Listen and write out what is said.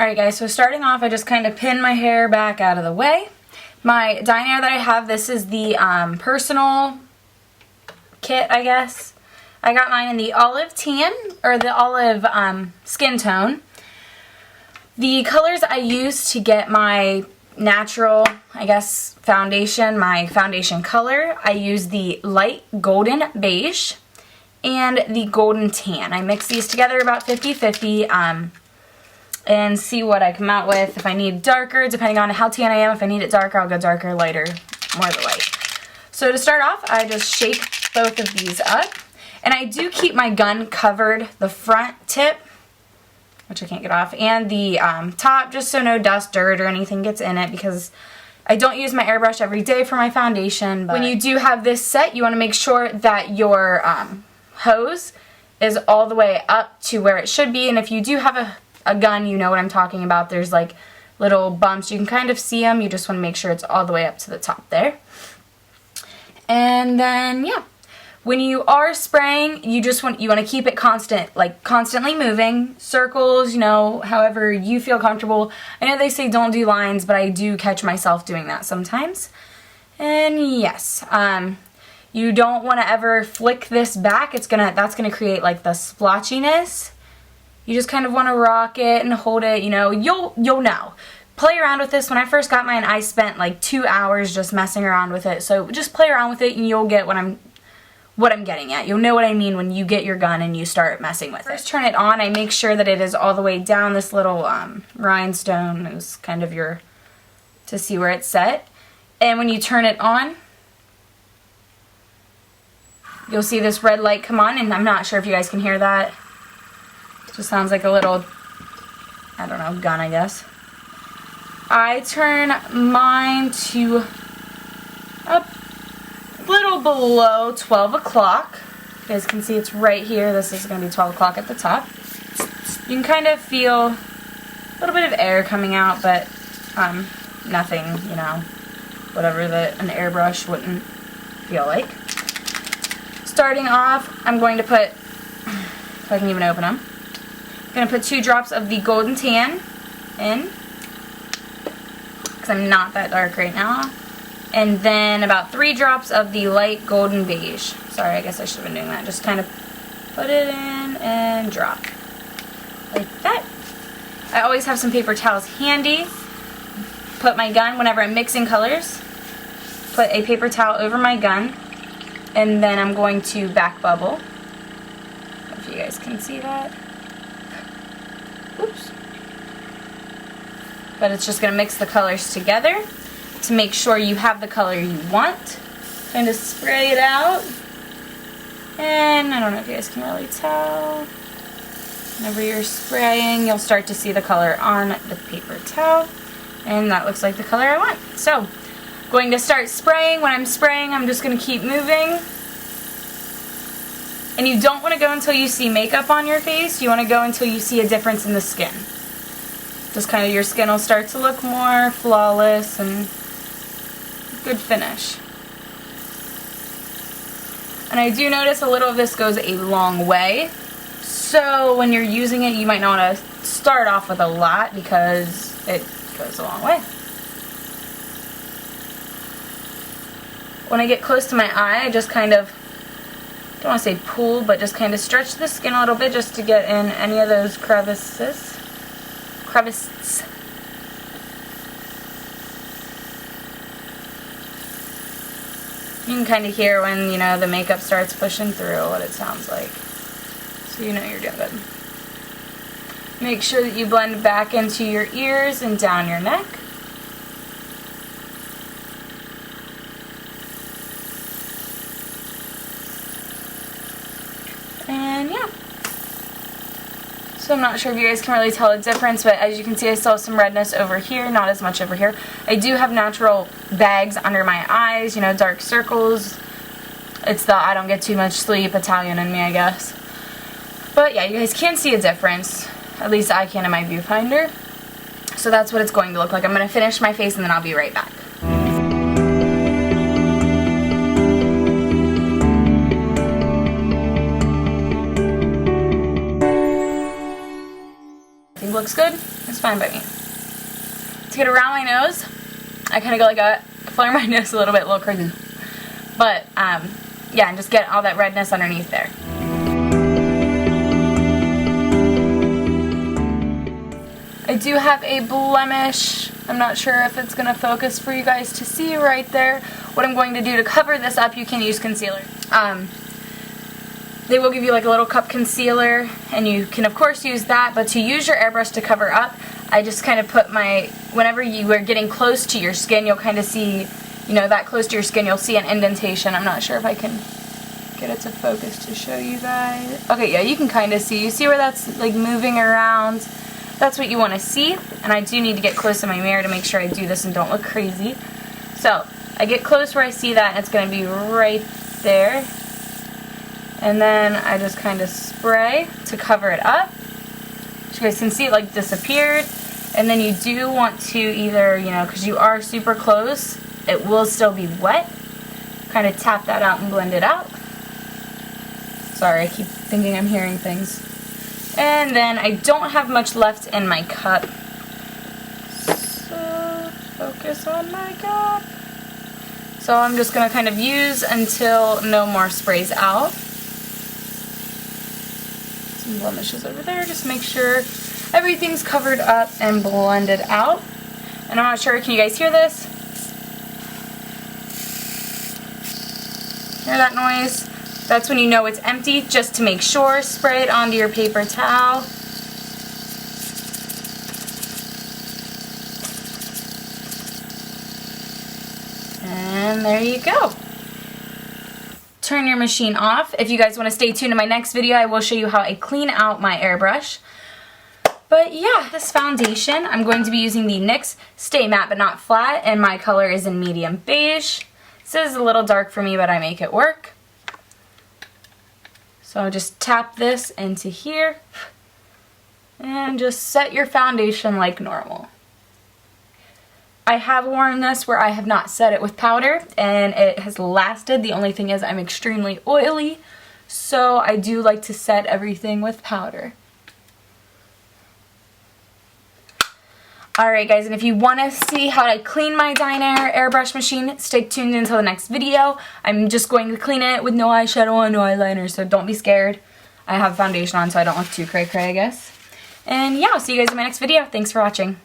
Alright guys, so starting off, I just kind of pin my hair back out of the way. My Dinair that I have, this is the personal kit, I guess. I got mine in the olive tan, or the olive skin tone. The colors I use to get my natural, I guess, foundation, my foundation color, I use the light golden beige and the golden tan. I mix these together about 50-50 and see what I come out with. If I need darker, depending on how tan I am, if I need it darker, I'll go darker, lighter, more of the light. So to start off, I just shake both of these up. And I do keep my gun covered, the front tip, which I can't get off, and the top, just so no dust, dirt, or anything gets in it, because I don't use my airbrush every day for my foundation. But when you do have this set, you want to make sure that your hose is all the way up to where it should be. And if you do have a gun, you know what I'm talking about. There's like little bumps. You can kind of see them. You just want to make sure it's all the way up to the top there. And then, yeah. When you are spraying, you want to keep it constant, like constantly moving, circles, you know, however you feel comfortable. I know they say don't do lines, but I do catch myself doing that sometimes. And yes, you don't want to ever flick this back. That's gonna create like the splotchiness. You just kind of want to rock it and hold it. You know, you'll know. Play around with this. When I first got mine, I spent like 2 hours just messing around with it. So just play around with it, and you'll get what I'm getting at. You'll know what I mean when you get your gun and you start messing with it. First turn it on, I make sure that it is all the way down. This little rhinestone is kind of to see where it's set. And when you turn it on, you'll see this red light come on, and I'm not sure if you guys can hear that. It just sounds like a little, I don't know, gun, I guess. I turn mine to up little below 12 o'clock. You guys can see it's right here. This is going to be 12 o'clock at the top. You can kind of feel a little bit of air coming out, but nothing, you know, whatever that an airbrush wouldn't feel like. Starting off, I'm going to put, if I can even open them, I'm going to put 2 drops of the golden tan in, because I'm not that dark right now. And then about 3 drops of the light golden beige. Sorry, I guess I should have been doing that. Just kind of put it in and drop. Like that. I always have some paper towels handy. Put my gun, whenever I'm mixing colors, put a paper towel over my gun. And then I'm going to back bubble. If you guys can see that. Oops. But it's just going to mix the colors together to make sure you have the color you want. Kind of spray it out. And I don't know if you guys can really tell. Whenever you're spraying, you'll start to see the color on the paper towel. And that looks like the color I want. So, going to start spraying. When I'm spraying, I'm just going to keep moving. And you don't want to go until you see makeup on your face. You want to go until you see a difference in the skin. Just kind of your skin will start to look more flawless and good finish. And I do notice a little of this goes a long way. So when you're using it, you might not want to start off with a lot because it goes a long way. When I get close to my eye, I just kind of, don't want to say pull, but just kind of stretch the skin a little bit just to get in any of those crevices. You can kind of hear when, you know, the makeup starts pushing through what it sounds like. So you know you're doing good. Make sure that you blend back into your ears and down your neck. And yeah. So I'm not sure if you guys can really tell the difference, but as you can see, I still have some redness over here, not as much over here. I do have natural bags under my eyes, you know, dark circles. It's the I don't get too much sleep Italian in me, I guess. But yeah, you guys can see a difference. At least I can in my viewfinder. So that's what it's going to look like. I'm going to finish my face and then I'll be right back. think looks good, it's fine by me. To get around my nose, I kind of go like a, flare my nose a little bit, a little crazy. But, yeah, and just get all that redness underneath there. I do have a blemish. I'm not sure if it's going to focus for you guys to see right there. What I'm going to do to cover this up, you can use concealer. They will give you like a little cup concealer, and you can of course use that, but to use your airbrush to cover up, I just kind of put my, whenever you are getting close to your skin, you'll kind of see, you know, that close to your skin, you'll see an indentation. I'm not sure if I can get it to focus to show you guys. Okay, yeah, you can kind of see. You see where that's like moving around? That's what you want to see, and I do need to get close to my mirror to make sure I do this and don't look crazy. So, I get close where I see that, and it's going to be right there. And then I just kind of spray to cover it up. So you guys can see it like disappeared. And then you do want to either, you know, because you are super close, it will still be wet. Kind of tap that out and blend it out. Sorry, I keep thinking I'm hearing things. And then I don't have much left in my cup. So, focus on my cup. So I'm just going to kind of use until no more sprays out. Some blemishes over there, just make sure everything's covered up and blended out. And I'm not sure, can you guys hear this? Hear that noise? That's when you know it's empty. Just to make sure, spray it onto your paper towel. And there you go. Turn your machine off. If you guys want to stay tuned to my next video, I will show you how I clean out my airbrush. But yeah, this foundation, I'm going to be using the NYX Stay Matte But Not Flat, and my color is in medium beige. This is a little dark for me, but I make it work. So just tap this into here, and just set your foundation like normal. I have worn this where I have not set it with powder, and it has lasted. The only thing is I'm extremely oily, so I do like to set everything with powder. Alright guys, and if you want to see how I clean my Dinair airbrush machine, stay tuned until the next video. I'm just going to clean it with no eyeshadow on, no eyeliner, so don't be scared. I have foundation on so I don't look too cray-cray, I guess. And yeah, I'll see you guys in my next video. Thanks for watching.